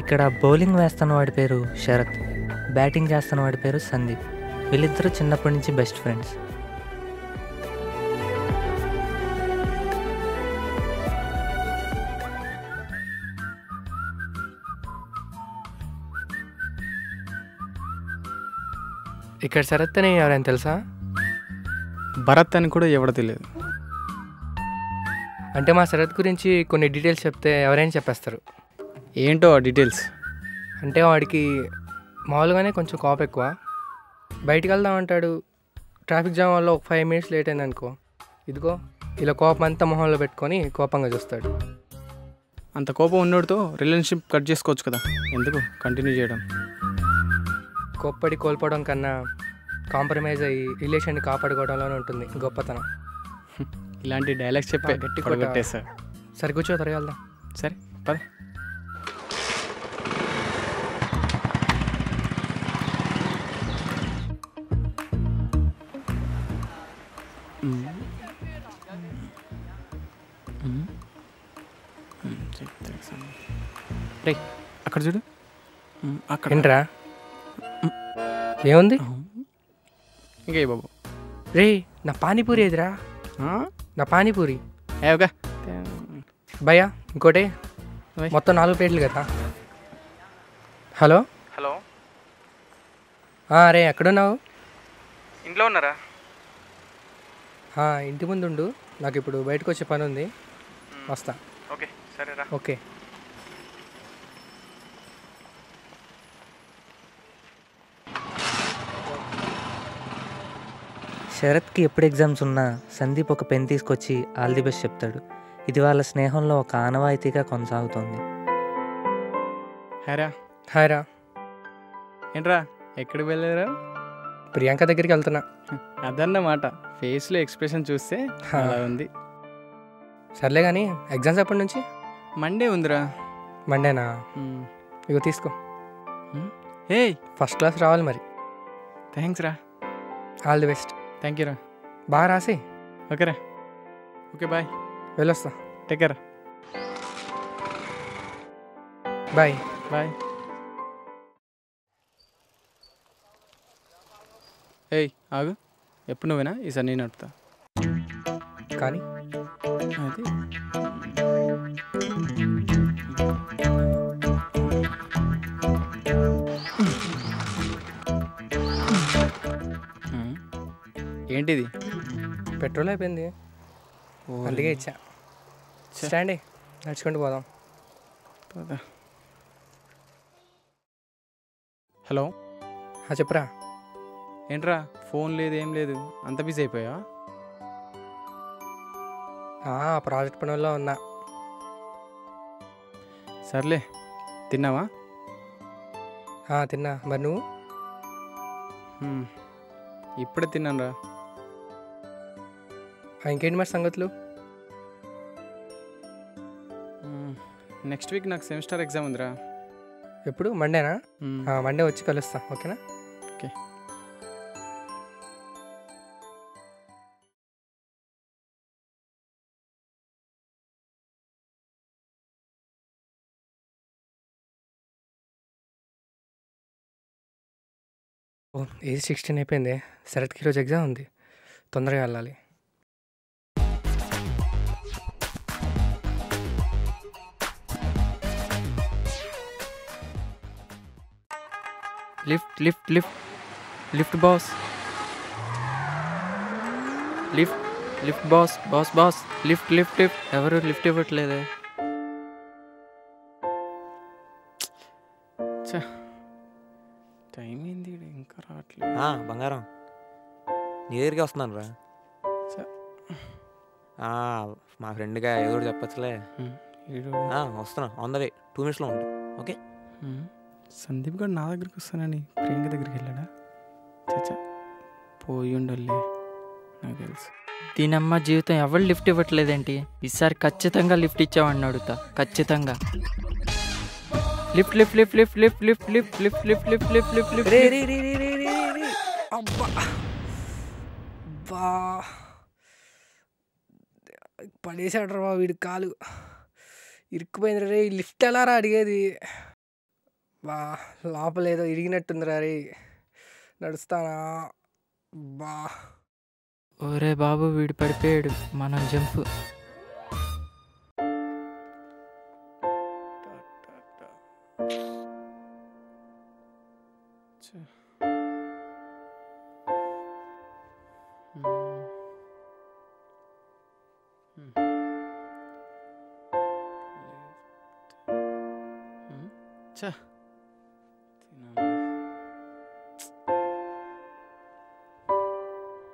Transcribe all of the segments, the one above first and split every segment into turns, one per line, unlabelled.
ఇక్కడ బౌలింగ్ వేస్తున్న వాడి పేరు శరత్, బ్యాటింగ్ చేస్తున్న వాడి పేరు సందీప్. వీళ్ళిద్దరూ చిన్నప్పటి నుంచి బెస్ట్ ఫ్రెండ్స్.
ఇక్కడ శరత్ అని ఎవరైనా తెలుసా?
భరత్ అని కూడా ఎవడో తెలియదు.
అంటే మా శరత్ గురించి కొన్ని డీటెయిల్స్ చెప్తే ఎవరైనా చెప్పేస్తారు.
ఏంటో ఆ డీటెయిల్స్?
అంటే వాడికి మామూలుగానే కొంచెం కోపం ఎక్కువ. బయటికి వెళ్దామంటాడు, ట్రాఫిక్ జామ్ వల్ల ఒక 5 minutes లేట్ అయింది అనుకో, ఇదిగో ఇలా కోపం అంతా మొహంలో పెట్టుకొని కోపంగా చూస్తాడు.
అంత కోపం ఉన్నోడితో రిలేషన్షిప్ కట్ చేసుకోవచ్చు కదా, ఎందుకు కంటిన్యూ చేయడం?
కోప్పడి కోల్పోవడం కన్నా కాంప్రమైజ్ అయ్యి రిలేషన్ని కాపాడుకోవడంలోనే ఉంటుంది గొప్పతనం.
ఇలాంటి డైలాగ్స్ చెప్పే
గట్టి
కొట్టేస్తారు.
సరే కూర్చో, త్వరగా వెళ్దాం.
సరే పద. రే అక్కడ చూడు, అక్కడ
ఏంట్రా ఏముంది?
ఇంకా బాబు.
రే నా పానీపూరి ఏదిరా? నా పానీపూరి
ఏవగా
భయ్యా, ఇంకోటి మొత్తం 4 ప్లేట్లు కదా. హలో
హలో,
రే ఎక్కడున్నావు?
ఇంట్లో ఉన్నారా?
ఇంటి ముందు ఉండు, నాకు ఇప్పుడు బయటకు వచ్చే పని ఉంది, వస్తా.
ఓకే సరేరా.
ఓకే.
శరత్కి ఎప్పుడు ఎగ్జామ్స్ ఉన్నా సందీప్ ఒక పెన్ తీసుకొచ్చి ఆల్ ది బెస్ట్ చెప్తాడు. ఇది వాళ్ళ స్నేహంలో ఒక ఆనవాయితీగా కొనసాగుతోంది.
హాయ్రా.
హాయ్రా.
ఏంట్రా ఎక్కడికి వెళ్ళారా?
ప్రియాంక దగ్గరికి వెళ్తున్నా.
అదన్నమాట, ఫేస్లో ఎక్స్ప్రెషన్ చూస్తే అలా ఉంది.
సర్లే కానీ ఎగ్జామ్స్ ఎప్పటి నుంచి?
మండే ఉందిరా.
మండేనా? ఇగో తీసుకో.
ఏ
ఫస్ట్ క్లాస్ రావాలి మరి.
థ్యాంక్స్ రా.
All the best.
Thank you రా.
బాగా రాసి.
ఓకేరా. Okay bye.
వెళ్ళొస్తా.
Take care.
బాయ్.
బాయ్. ఏయ్ ఆగు, ఎప్పుడు నువ్వేనా? ఈసారి నేను అడుగుతా.
కానీ
అది ఏంటిది?
పెట్రోల్ అయిపోయింది, అందుకే ఇచ్చా. స్టాండే, నడుచుకుంటూ పోదాం.
హలో.
చెప్పురా.
ఏంట్రా ఫోన్ లేదు, ఏం లేదు, అంత బిజీ అయిపోయా?
ప్రాజెక్ట్ పనుల్లో ఉన్నా.
సర్లే, తిన్నావా?
తిన్నా. మరి నువ్వు?
ఇప్పుడే తిన్నాను రా.
ఇంకేంటి మరి సంగతులు?
నెక్స్ట్ వీక్ నాకు సెమిస్టర్ ఎగ్జామ్ ఉందిరా.
ఎప్పుడు? మండేనా? మండే వచ్చి కలుస్తా, ఓకేనా?
ఓకే.
ఏజ్ 16 అయిపోయింది. శరత్కి ఈరోజు ఎగ్జామ్ ఉంది, తొందరగా వెళ్ళాలి.
Lift lift lift lift boss. Lift lift boss boss boss lift lift lift. ఎవరు లిఫ్ట్ ఇవ్వట్లేదే? టైం ఏంది ఇంకా రావట్లేదు.
బంగారం, నీ దగ్గరికి వస్తున్నాను రా. మా ఫ్రెండ్గా ఏదో చెప్పచ్చులే. వస్తున్నా, ఆన్ ద వే, 2 minutesలో ఉంటా. ఓకే.
సందీప్ గారు నా దగ్గరికి వస్తానని ప్రియాంక దగ్గరికి వెళ్ళాడా? చచ్చా, పోయి ఉండలే, నాకు తెలుసు.
దీనమ్మ జీవితం ఎవరు లిఫ్ట్ ఇవ్వట్లేదేంటి? ఈసారి ఖచ్చితంగా లిఫ్ట్ ఇచ్చామని అడుగుతా, ఖచ్చితంగా. Lift lift lift lift lift lift lift lift lift lift lift lift lift.
అబ్బా బా పడేసాడు రా వీడి కాలు, ఇరుక్కుపోయింది రే. లిఫ్ట్ ఎలా రా అడిగేది? బా లోపల ఏదో ఇరిగినట్టుందిరా రే. నడుస్తానా? బా
ఒరే బాబు వీడు పడిపోయాడు, మనం జంపు.
చా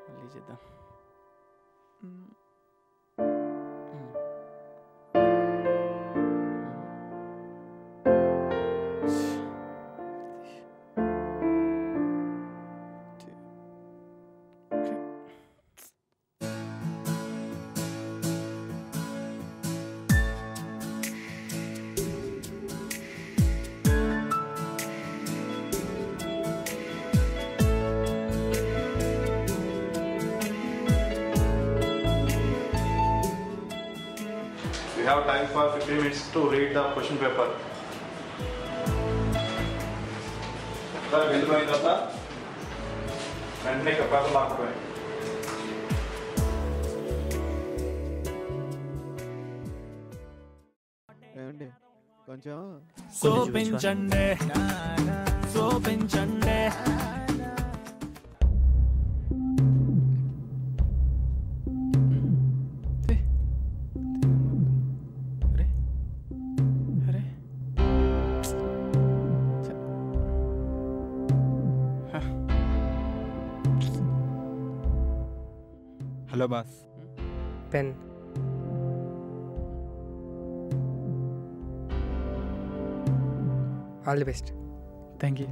మళ్ళీ చేద్దాం.
We have time for 15 minutes to read the question paper. Sir, వెళ్ళిపోయిన తర్వాత వెంటనే పేపర్ లాక్కుపోయి
ఏమండి కొంచెం
చూపించండి.
అరే అరే
hello boss.
Pen. All the best.
Thank you.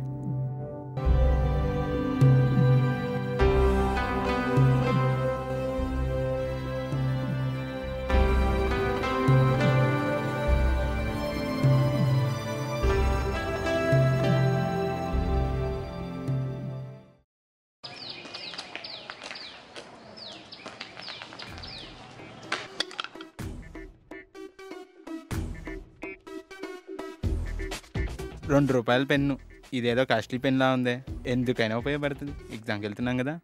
₹2 pen. ఇదేదో కాస్ట్లీ పెన్లా ఉందే, ఎందుకైనా ఉపయోగపడుతుంది. ఎగ్జామ్కి వెళ్తున్నాం కదా.